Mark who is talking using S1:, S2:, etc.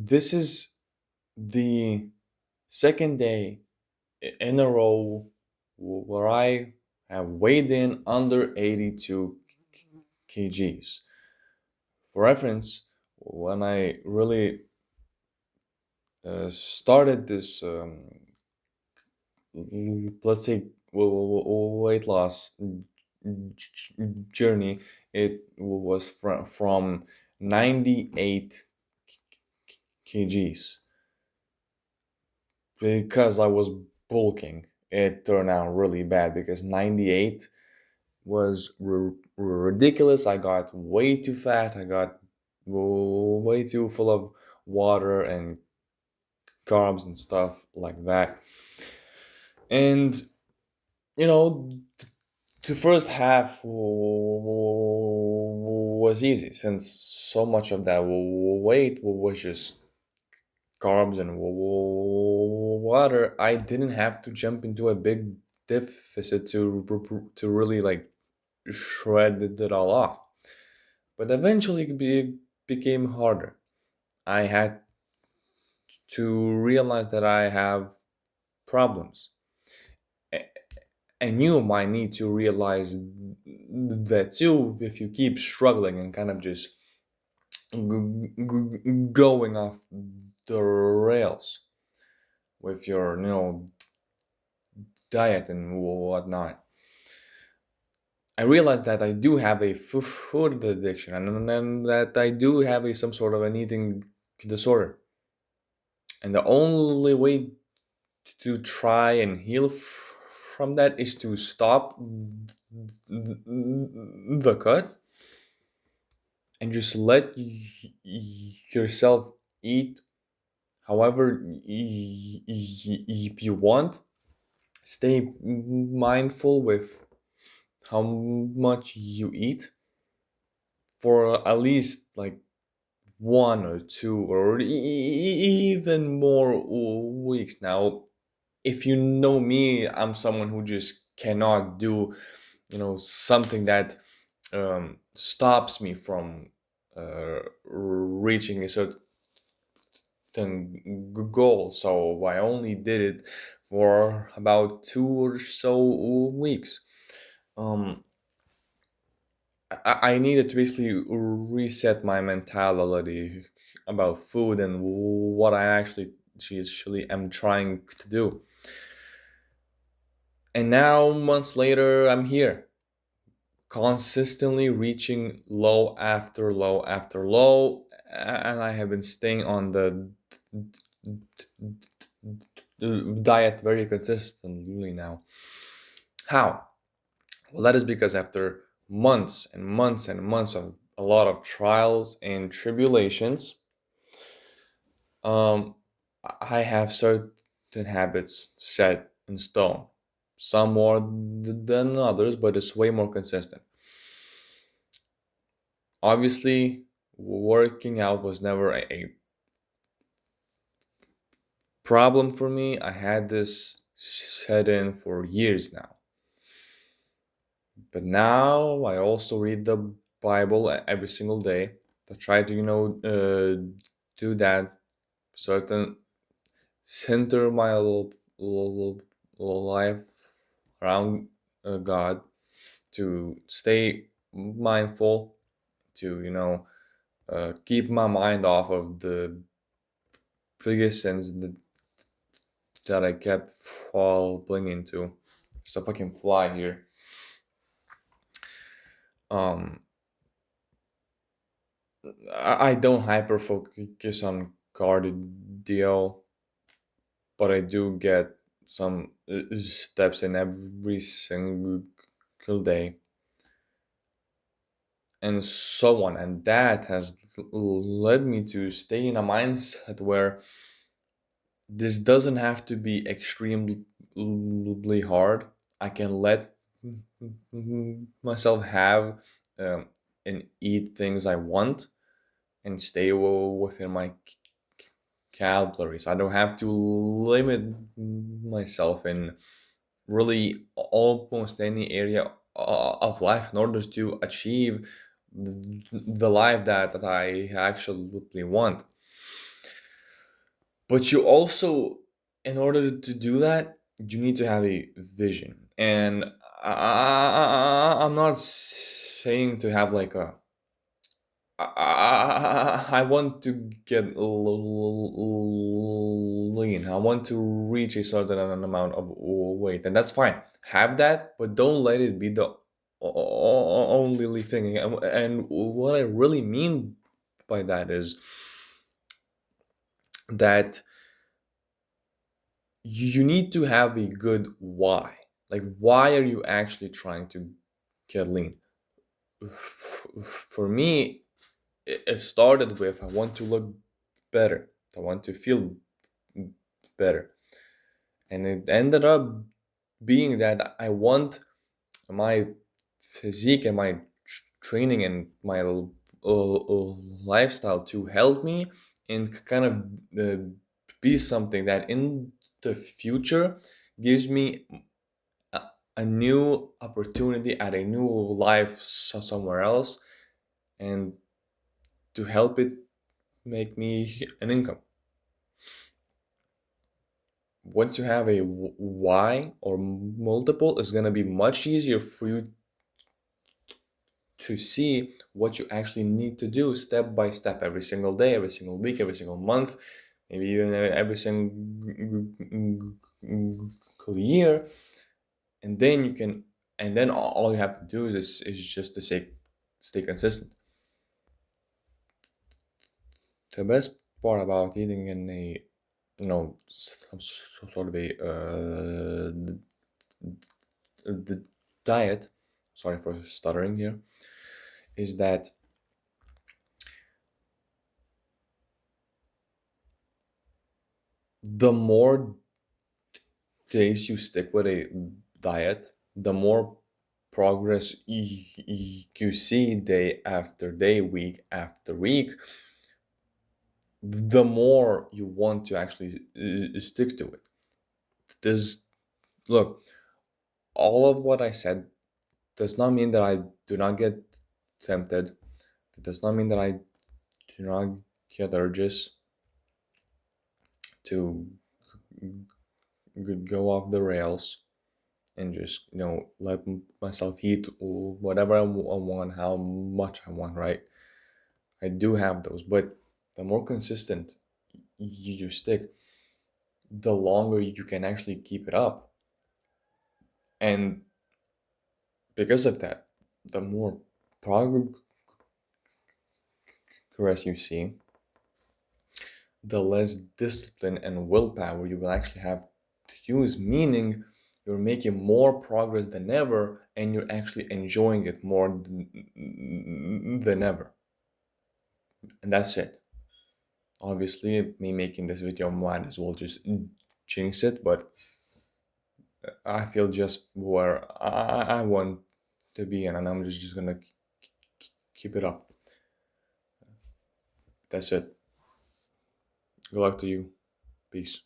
S1: This is the second day in a row where I have weighed in under 82 kgs. For reference, when I really started this, let's say, weight loss journey, it was from 98 kgs. Because I was bulking, it turned out really bad because 98 was ridiculous. I got way too fat. I got way too full of water and carbs and stuff like that. And you know, the first half was easy since so much of that weight was just carbs and water. I didn't have to jump into a big deficit to really like shred it all off. But eventually it became harder. I had to realize that I have problems. And you might need to realize that too if you keep struggling and kind of just going off the rails with your diet and whatnot. I realized that I do have a food addiction and that I do have some sort of an eating disorder. And the only way to try and heal from that is to stop the cut and just let yourself eat however you want. Stay mindful with how much you eat for at least like one or two or even more weeks. Now, if you know me, I'm someone who just cannot do, something that stops me from reaching a certain goal. So I only did it for about 2 or so weeks. Um, I needed to basically reset my mentality about food and what I actually am trying to do. And now, months later, I'm here, consistently reaching low after low after low, and I have been staying on the diet very consistently now. How? Well, that is because after months and months and months of a lot of trials and tribulations, um, I have certain habits set in stone. Some more than others, but it's way more consistent. Obviously, working out was never a problem for me. I had this set in for years now. But now I also read the Bible every single day. I try to, do that certain center my life around God, to stay mindful, to keep my mind off of the biggest sins that I kept falling into. There's a fucking fly here. Um, I don't hyper focus on cardio, but I do get some steps in every single day, and so on. And that has led me to stay in a mindset where this doesn't have to be extremely hard. I can let myself have and eat things I want and stay within my calories. I don't have to limit myself in really almost any area of life in order to achieve the life that I actually want. But you also, in order to do that, you need to have a vision. And I'm not saying to have like a I want to get lean. I want to reach a certain amount of weight, and that's fine. Have that, but don't let it be the only thing. And what I really mean by that is that you need to have a good why. Like, why are you actually trying to get lean? For me, it started with I want to look better. I want to feel better. And it ended up being that I want my physique and my training and my lifestyle to help me and kind of be something that in the future gives me a, a new opportunity at a new life somewhere else, and to help it make me an income. Once you have a why or multiple, it's going to be much easier for you to see what you actually need to do step by step, every single day, every single week, every single month, maybe even every single year. And then you can, and then all you have to do is just to stay consistent. The best part about eating in a, some sort of a the diet, sorry for stuttering here, is that the more days you stick with a diet, the more progress you see day after day, week after week, the more you want to actually stick to it. This, look, all of what I said does not mean that I do not get tempted. It does not mean that I do not get urges to go off the rails and just let myself eat whatever I want, how much I want, right? I do have those, but the more consistent you stick, the longer you can actually keep it up. And because of that, the more progress you see, the less discipline and willpower you will actually have to use, meaning you're making more progress than ever and you're actually enjoying it more than ever. And that's it. Obviously, me making this video might as well just jinx it, but I feel just where I want to be, and I'm just gonna keep it up. That's it. Good luck to you. Peace.